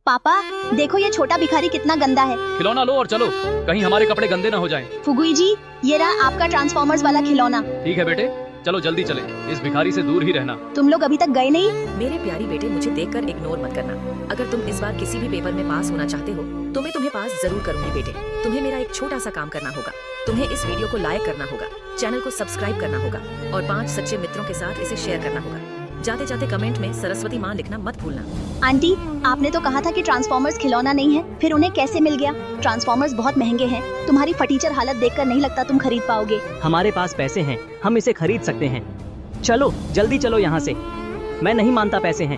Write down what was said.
पापा देखो ये छोटा भिखारी कितना गंदा है। खिलौना लो और चलो, कहीं हमारे कपड़े गंदे ना हो जाएं। फुगुई जी ये रहा आपका ट्रांसफॉर्मर्स वाला खिलौना। ठीक है बेटे, चलो जल्दी चले, इस भिखारी से दूर ही रहना। तुम लोग अभी तक गए नहीं? मेरे प्यारी बेटे, मुझे देखकर इग्नोर मत करना। अगर तुम इस बार किसी भी पेपर में पास होना चाहते हो तो मैं तुम्हें पास जरूर करूंगी बेटे। तुम्हें मेरा एक छोटा सा काम करना होगा। तुम्हें इस वीडियो को लाइक करना होगा, चैनल को सब्सक्राइब करना होगा और 5 सच्चे मित्रों के साथ इसे शेयर करना होगा। जाते जाते कमेंट में सरस्वती माँ लिखना मत भूलना। आंटी आपने तो कहा था कि ट्रांसफॉर्मर्स खिलौना नहीं है, फिर उन्हें कैसे मिल गया? ट्रांसफॉर्मर्स बहुत महंगे हैं, तुम्हारी फटीचर हालत देखकर नहीं लगता तुम खरीद पाओगे। हमारे पास पैसे हैं, हम इसे खरीद सकते हैं। चलो जल्दी चलो यहाँ से, मैं नहीं मानता पैसे हैं।